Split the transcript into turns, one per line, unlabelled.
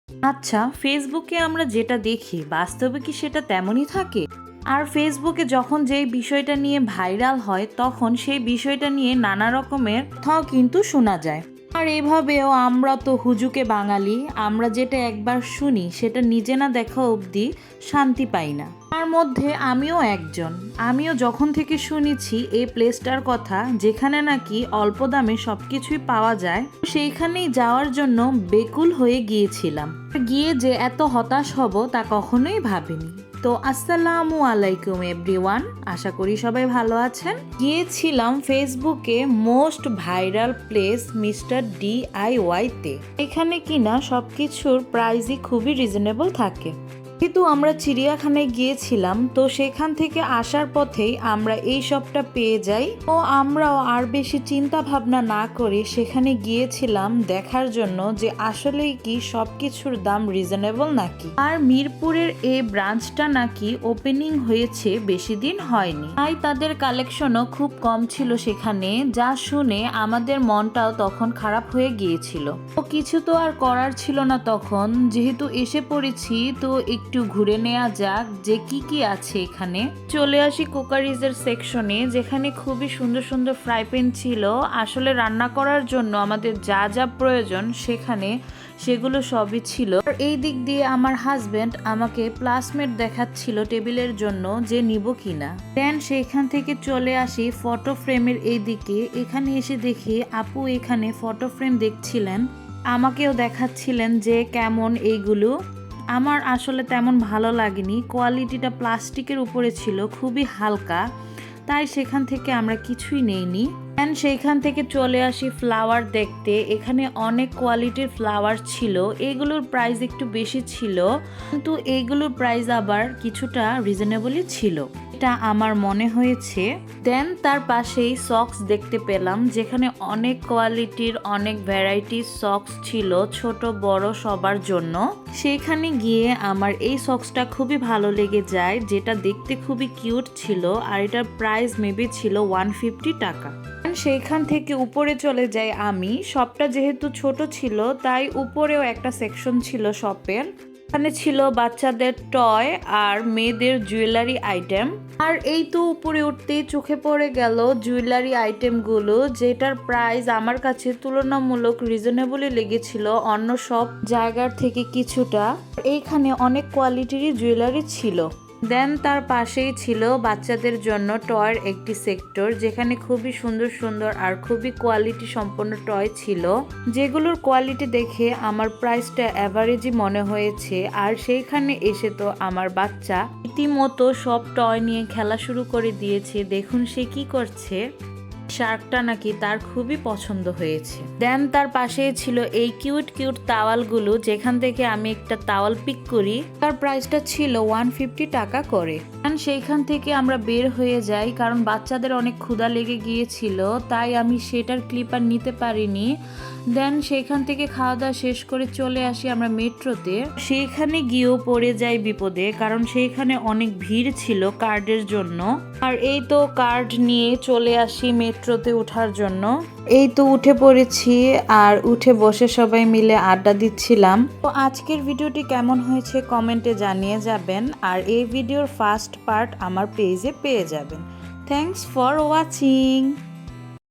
আচ্ছা, ফেসবুকে আমরা যেটা দেখি বাস্তবে কি সেটা তেমনই থাকে? আর ফেসবুকে যখন যেই বিষয়টা নিয়ে ভাইরাল হয় তখন সেই বিষয়টা নিয়ে নানা রকমের কথাও কিন্তু শোনা যায়। আর এভাবেও আমরা তো হুজুকে বাঙালি, আমরা যেটা একবার শুনি সেটা নিজে না দেখা অবধি শান্তি পাই না। তার মধ্যে আমিও একজন। আমিও যখন থেকে শুনেছি এই প্লেসটার কথা যেখানে নাকি অল্প দামে সবকিছুই পাওয়া যায়, সেইখানেই যাওয়ার জন্য বেকুল হয়ে গিয়েছিলাম। গিয়ে যে এত হতাশ হব তা কখনোই ভাবিনি। তো আসসালামু আলাইকুম এভরিওয়ান, আশা করি সবাই ভালো আছেন। গিয়েছিলাম ফেসবুকে most viral place mister DIY তে। এখানে কিনা সবকিছুর প্রাইসই খুবই রিজনেবল থাকে। যেহেতু আমরা চিড়িয়াখানায় গিয়েছিলাম তো সেখান থেকে আসার পথেই আমরা এই সবটা পেয়ে যাই। ও আমরাও আর বেশি চিন্তা ভাবনা না করে সেখানে গিয়েছিলাম দেখার জন্য যে আসলেই কি সবকিছুর দাম রিজনেবল নাকি। আর মিরপুরের এই ব্রাঞ্চটা নাকি ওপেনিং হয়েছে বেশি দিন হয়নি, তাই তাদের কালেকশনও খুব কম ছিল সেখানে, যা শুনে আমাদের মনটাও তখন খারাপ হয়ে গিয়েছিল। তো কিছু তো আর করার ছিল না তখন, যেহেতু এসে পড়েছি তো একটু ঘুরে নেওয়া যাক যে কি কি আছে এখানে। চলে আসি কুকারিজের সেকশনে, যেখানে খুবই সুন্দর সুন্দর ফ্রাই প্যান ছিল। আসলে রান্না করার জন্য আমাদের যা যা প্রয়োজন সেখানে সেগুলো সবই ছিল। আর এই দিক দিয়ে আমার হাজবেন্ড আমাকে প্লাসমেট দেখাচ্ছিল টেবিলের জন্য যে নিব কিনা। দেন সেইখান থেকে চলে আসি ফটো ফ্রেমের এই দিকে। এখানে এসে দেখি আপু এখানে ফটো ফ্রেম দেখছিলেন, আমাকেও দেখাচ্ছিলেন যে কেমন এইগুলো। আমার আসলে তেমন ভালো লাগেনি, কোয়ালিটিটা প্লাস্টিকের উপরে ছিল, খুবই হালকা, তাই সেখান থেকে আমরা কিছুই নেইনি। অ্যান্ড সেইখান থেকে চলে আসি ফ্লাওয়ার দেখতে। এখানে অনেক কোয়ালিটির ফ্লাওয়ার ছিল, এগুলোর প্রাইস একটু বেশি ছিল কিন্তু এইগুলোর প্রাইস আবার কিছুটা রিজনেবলই ছিল, এটা আমার মনে হয়েছে। দেন তার পাশেই সক্স দেখতে পেলাম, যেখানে অনেক কোয়ালিটির অনেক ভ্যারাইটির সক্স ছিল ছোট বড় সবার জন্য। সেখানে গিয়ে আমার এই সক্সটা খুবই ভালো লেগে যায়, যেটা দেখতে খুবই কিউট ছিল আর এটার প্রাইস মেবি ছিল 150 টাকা। সেইখান থেকে উপরে চলে যাই আমি। শপটা যেহেতু ছোট ছিল তাই উপরেও একটা সেকশন ছিল শপের। এখানে ছিল বাচ্চাদের টয় আর মেয়েদের জুয়েলারি আইটেম। আর এই তো উপরে উঠতেই চোখে পড়ে গেল জুয়েলারি আইটেমগুলো, যেটার প্রাইস আমার কাছে তুলনামূলক রিজনেবলই লেগেছিল অন্য সব জায়গার থেকে কিছুটা। এইখানে অনেক কোয়ালিটিরই জুয়েলারি ছিল। দেন তার পাশেই ছিল বাচ্চাদের জন্য টয়ের একটি সেক্টর, যেখানে খুবই সুন্দর সুন্দর আর খুবই কোয়ালিটি সম্পন্ন টয় ছিল, যেগুলোর কোয়ালিটি দেখে আমার প্রাইসটা অ্যাভারেজই মনে হয়েছে। আর সেইখানে এসে তো আমার বাচ্চা রীতিমতো সব টয় নিয়ে খেলা শুরু করে দিয়েছে। দেখুন সে কি করছে, শার্কটা নাকি তার খুবই পছন্দ হয়েছে। দেন তার পাশেই ছিল এই কিউট কিউট তাওয়ালগুলো, যেখান থেকে আমি একটা তাওয়াল পিক করি, তার প্রাইসটা ছিল 150 টাকা করে। সেইখান থেকে আমরা বের হয়ে যাই, কারণ বাচ্চাদের অনেক ক্ষুধা লেগে গিয়েছিল, তাই আমি সেটার ক্লিপ আর নিতে পারিনি। দেন সেইখান থেকে খাওয়া দাওয়া শেষ করে চলে আসি আমরা মেট্রোতে। সেইখানে গিয়েও পড়ে যাই বিপদে, কারণ সেইখানে অনেক ভিড় ছিল কার্ডের জন্য। আর এই তো কার্ড নিয়ে চলে আসি মেট্রোতে ওঠার জন্য। এই তো উঠে পড়েছি আর উঠে বসে সবাই মিলে আড্ডা দিচ্ছিলাম। তো আজকের ভিডিওটি কেমন হয়েছে কমেন্টে জানিয়ে যাবেন, আর এই ভিডিওর ফার্স্ট পার্ট আমার পেজে পেয়ে যাবেন। Thanks for watching.